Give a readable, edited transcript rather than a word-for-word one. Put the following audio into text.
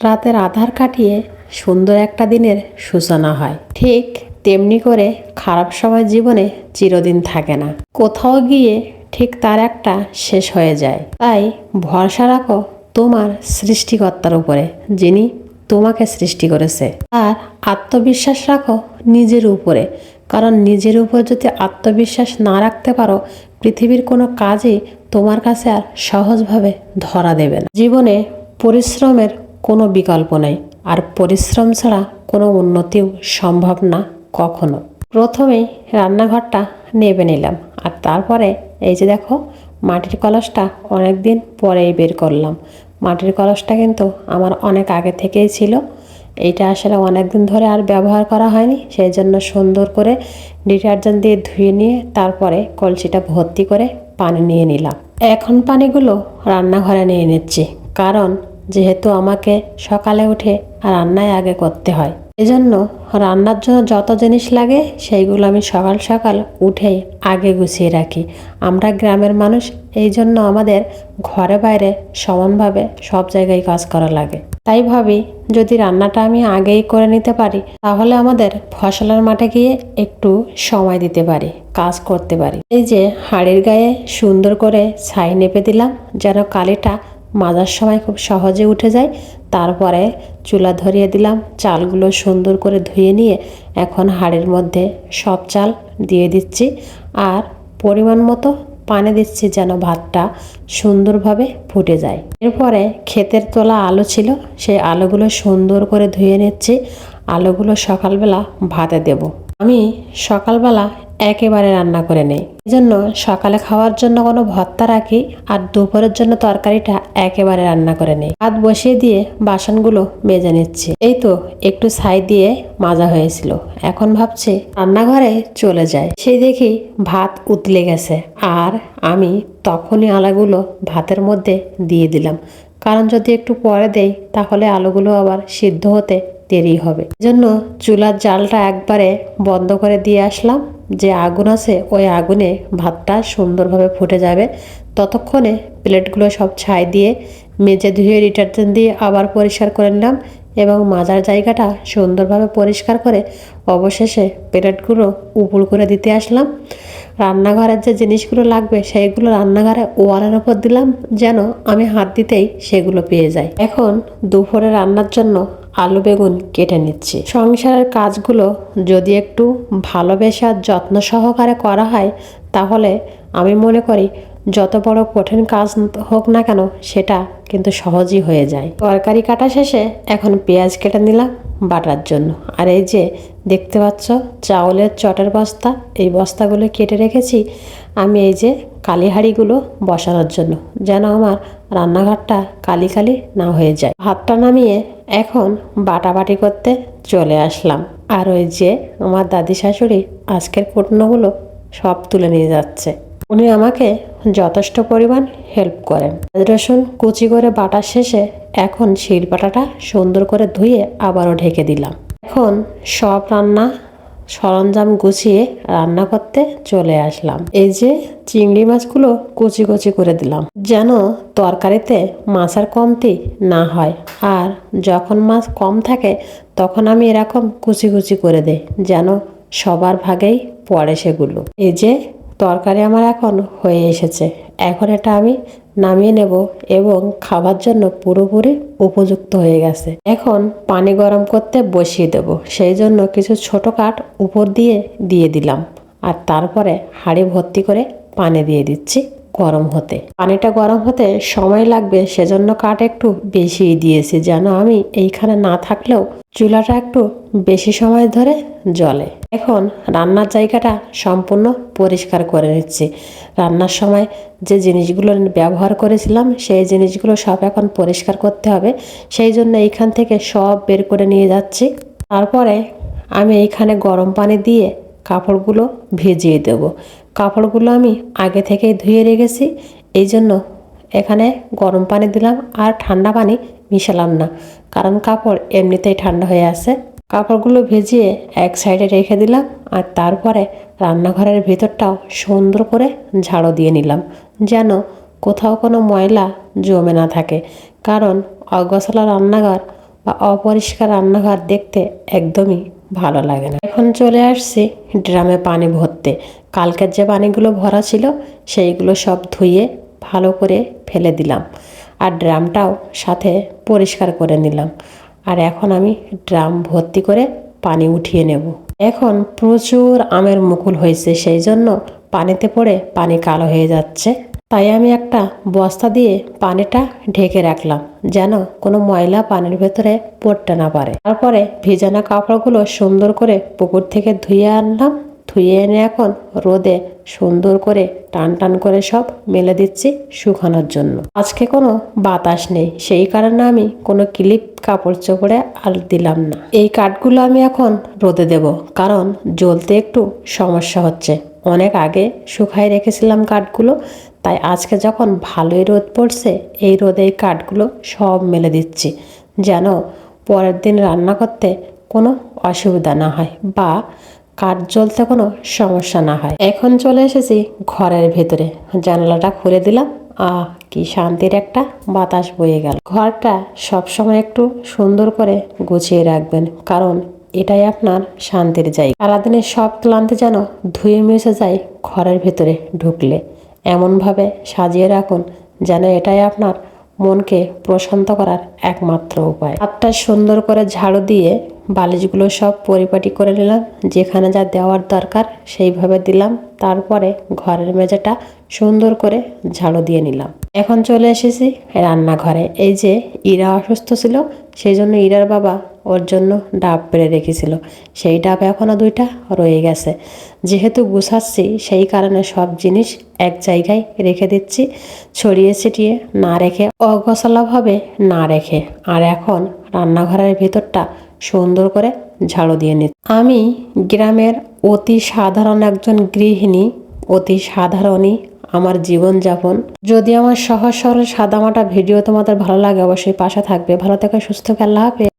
রাতের আধার কাটিয়ে সুন্দর একটা দিনের সূচনা হয়। ঠিক তেমনি করে খারাপ সময় জীবনে চিরদিন থাকে না, কোথাও গিয়ে ঠিক তার একটা শেষ হয়ে যায়। তাই ভরসা রাখো তোমার সৃষ্টিকর্তার উপরে, যিনি তোমাকে সৃষ্টি করেছে। আর আত্মবিশ্বাস রাখো নিজের উপরে, কারণ নিজের উপর যদি আত্মবিশ্বাস না রাখতে পারো, পৃথিবীর কোনো কাজই তোমার কাছে আর সহজভাবে ধরা দেবে না। জীবনে পরিশ্রমের কোনো বিকল্প নেই, আর পরিশ্রম ছাড়া কোনো উন্নতিও সম্ভব না কখনো। প্রথমেই রান্নাঘরটা নেবে নিলাম, আর তারপরে এই যে দেখো মাটির কলসটা অনেক দিন পরেই বের করলাম। মাটির কলসটা কিন্তু আমার অনেক আগে থেকেই ছিল। এইটা আসলে অনেক দিন ধরে আর ব্যবহার করা হয়নি, সেই জন্য সুন্দর করে ডিটারজেন্ট দিয়ে ধুয়ে নিয়ে তারপরে কলসিটা ভর্তি করে পানি নিয়ে নিলাম। এখন পানিগুলো রান্নাঘরে নিয়ে নিচ্ছি, কারণ যেহেতু আমাকে সকালে উঠে রান্নায় আগে করতে হয়, এজন্য রান্নার জন্য যত জিনিস লাগে সেইগুলো আমি সকাল সকাল উঠেই আগে গুছিয়ে রাখি। আমরা গ্রামের মানুষ, এই জন্য আমাদের ঘরে বাইরে সমানভাবে সব জায়গায় কাজ করা লাগে। তাই ভাবি যদি রান্নাটা আমি আগেই করে নিতে পারি, তাহলে আমাদের ফসলের মাঠে গিয়ে একটু সময় দিতে পারি, কাজ করতে পারি। এই যে হাঁড়ির গায়ে সুন্দর করে ছাই নেপে দিলাম, যেন কালিটা মাজার সময় খুব সহজে উঠে যায়। তারপরে চুলা ধরিয়ে দিলাম, চালগুলো সুন্দর করে ধুয়ে নিয়ে এখন হাঁড়ির মধ্যে সব চাল দিয়ে দিচ্ছি, আর পরিমাণ মতো পানি দিচ্ছি যেন ভাতটা সুন্দরভাবে ফুটে যায়। এরপরে ক্ষেতের তোলা আলু ছিল, সেই আলুগুলো সুন্দর করে ধুয়ে নিচ্ছি। আলুগুলো সকালবেলা ভাতে দেব। আমি সকালবেলা একেবারে রান্না করে নেই, এই জন্য সকালে খাওয়ার জন্য কোনো ভর্তা রাখি, আর দুপুরের জন্য তরকারিটা একেবারে রান্না করে নেই। ভাত বসিয়ে দিয়ে বাসনগুলো মেজে নিচ্ছি। এই তো একটু ছাই দিয়ে মাজা হয়েছিল, এখন ভাবছি রান্নাঘরে চলে যায়। সেই দেখি ভাত উতলে গেছে, আর আমি তখনই আলুগুলো ভাতের মধ্যে দিয়ে দিলাম, কারণ যদি একটু পরে দেই তাহলে আলুগুলো আবার সিদ্ধ হতে দেরি হবে। এজন্য চুলার জালটা একবারে বন্ধ করে দিয়ে আসলাম, যে আগুন আছে ওই আগুনে ভাতটা সুন্দরভাবে ফুটে যাবে। ততক্ষণে প্লেটগুলো সব ছাই দিয়ে মেজে ধুয়ে ডিটারজেন্ট দিয়ে আবার পরিষ্কার করে নিলাম, এবং মাজার জায়গাটা সুন্দরভাবে পরিষ্কার করে অবশেষে প্লেটগুলো উপুড় করে দিতে আসলাম। রান্নাঘরের যে জিনিসগুলো লাগবে সেইগুলো রান্নাঘরে ওয়ালের ওপর দিলাম, যেন আমি হাত দিতেই সেগুলো পেয়ে যাই। এখন দুপুরে রান্নার জন্য আলু বেগুন কেটে নিচ্ছি। সংসারের কাজগুলো যদি একটু ভালোবেসে আর যত্ন সহকারে করা হয়, তাহলে আমি মনে করি যত বড় কঠিন কাজ হোক না কেন সেটা কিন্তু সহজই হয়ে যায়। তরকারি কাটা শেষে এখন পেঁয়াজ কেটে নিলাম বাটার জন্য। আর এই যে দেখতে পাচ্ছ চাউলের চটের বস্তা, এই বস্তাগুলো কেটে রেখেছি আমি এই যে কালি হাঁড়িগুলো বসানোর জন্য, যেন আমার রান্নাঘরটা কালি কালি না হয়ে যায়। ভাতটা নামিয়ে এখন বাটাবাটি করতে চলে আসলাম। আর ওই যে আমার দাদি শাশুড়ি আজকের কুটনোগুলো সব তুলে নিয়ে যাচ্ছে। উনি আমাকে যথেষ্ট পরিমাণ হেল্প করেন। রসুন কুচি করে বাটার শেষে এখন শিলপাটাটা সুন্দর করে ধুয়ে আবারও ঢেকে দিলাম। এখন সব রান্না সরঞ্জাম গুছিয়ে রান্না করতে চলে আসলাম। এই যে চিংড়ি মাছগুলো কুচি কুচি করে দিলাম, যেন তরকারিতে মাছের কমতি না হয়। আর যখন মাছ কম থাকে তখন আমি এরকম কুচি কুচি করে দেই, যেন সবার ভাগেই পড়ে সেগুলো। এই যে তরকারি আমার এখন হয়ে এসেছে, এখন এটা আমি নামিয়ে নেব এবং খাবার জন্য পুরোপুরি উপযুক্ত হয়ে গেছে। এখন পানি গরম করতে বসিয়ে দেব, সেই জন্য কিছু ছোট কাঠ উপর দিয়ে দিয়ে দিলাম, আর তারপরে হাঁড়ি ভর্তি করে পানি দিয়ে দিচ্ছি গরম হতে। পানিটা গরম হতে সময় লাগবে, সেজন্য কাঠ একটু বেশিই দিয়েছি, যেন আমি এইখানে না থাকলেও চুলাটা একটু বেশি সময় ধরে জ্বলে। এখন রান্নার জায়গাটা সম্পূর্ণ পরিষ্কার করে নিচ্ছি। রান্নার সময় যে জিনিসগুলো ব্যবহার করেছিলাম সেই জিনিসগুলো সব এখন পরিষ্কার করতে হবে, সেই জন্য এইখান থেকে সব বের করে নিয়ে যাচ্ছি। তারপরে আমি এইখানে গরম পানি দিয়ে কাপড়গুলো ভিজিয়ে দেব। কাপড়গুলো আমি আগে থেকেই ধুয়ে রেখেছি, এই জন্য এখানে গরম পানি দিলাম, আর ঠান্ডা পানি মিশালাম না, কারণ কাপড় এমনিতেই ঠান্ডা হয়ে আছে। কাপড়গুলো ভিজিয়ে এক সাইডে রেখে দিলাম, আর তারপরে রান্নাঘরের ভিতরটাও সুন্দর করে ঝাড়ু দিয়ে নিলাম, যেন কোথাও কোনো ময়লা জমে না থাকে। কারণ অগোছালো রান্নাঘর বা অপরিষ্কার রান্নাঘর দেখতে একদমই ভালো লাগে না। এখন চলে আসছি ড্রামে পানি ভরতে। কালকের যে পানিগুলো ভরা ছিল সেইগুলো সব ধুয়ে ভালো করে ফেলে দিলাম, আর ড্রামটাও সাথে পরিষ্কার করে নিলাম। আর এখন আমি ড্রাম ভর্তি করে পানি উঠিয়ে নেব। এখন প্রচুর আমের মুকুল হয়েছে, সেই জন্য পানিতে পড়ে পানি কালো হয়ে যাচ্ছে। তাই আমি একটা বস্তা দিয়ে পানিটা ঢেকে রাখলাম, যেন কোনো ময়লা পানির ভেতরে পড়তে না পারে। তারপরে ভিজানো কাপড়গুলো সুন্দর করে পুকুর থেকে ধুয়ে আনলাম। ধুয়ে এনে এখন রোদে সুন্দর করে টান টান করে সব মেলে দিচ্ছি শুকানোর জন্য। আজকে কোনো বাতাস নেই, সেই কারণে আমি কোনো ক্লিপ কাপড় চোপড়ে আর দিলাম না। এই কাঠগুলো আমি এখন রোদে দেব, কারণ জ্বলতে একটু সমস্যা হচ্ছে। অনেক আগে শুকাই রেখেছিলাম কাঠগুলো, তাই আজকে যখন ভালোই রোদ পড়ছে এই রোদে এই কাঠগুলো সব মেলে দিচ্ছি, যেন পরের দিন রান্না করতে কোনো অসুবিধা না হয় বা কাঠ জ্বলতে কোনো সমস্যা না হয়। এখন চলে এসেছি ঘরের ভেতরে, জানালাটা খুলে দিলাম। কি শান্তির একটা বাতাস বয়ে গেল। ঘরটা সবসময় একটু সুন্দর করে গুছিয়ে রাখবেন, কারণ এটাই আপনার শান্তির জায়গা। সারাদিনের সব ক্লান্তি যেন ধুয়ে মুছে যায় ঘরের ভেতরে ঢুকলে। এমনভাবে সাজিয়ে রাখুন যেন এটাই আপনার মনকে প্রশান্ত করার একমাত্র উপায়। হাতটা সুন্দর করে ঝাড়ু দিয়ে বালিশগুলো সব পরিপাটি করে নিলাম, যেখানে যা দেওয়ার দরকার সেইভাবে দিলাম। তারপরে ঘরের মেঝেটা সুন্দর করে ঝাড়ু দিয়ে নিলাম। এখন চলে এসেছি রান্নাঘরে। এই যে ইরা অসুস্থ ছিল, সেই জন্য ইরার বাবা ওর জন্য ডাব পেড়ে রেখেছিল, সেই ডাব এখনও 2টা রয়ে গেছে। যেহেতু গুছাচ্ছি সেই কারণে সব জিনিস এক জায়গায় রেখে দিচ্ছি, ছড়িয়ে ছিটিয়ে না রেখে, অগোছালোভাবে না রেখে। আর এখন রান্নাঘরের ভিতরটা সুন্দর করে ঝাড়ু দিয়ে নিচ্ছি। আমি গ্রামের অতি সাধারণ একজন গৃহিণী, অতি সাধারণই আমার জীবনযাপন। যদি আমার সহজ সরল সাদামাটা ভিডিও তোমাদের ভালো লাগে অবশ্যই পাশে থাকবে। ভালো থেকে সুস্থ, আল্লাহ হাফেজ।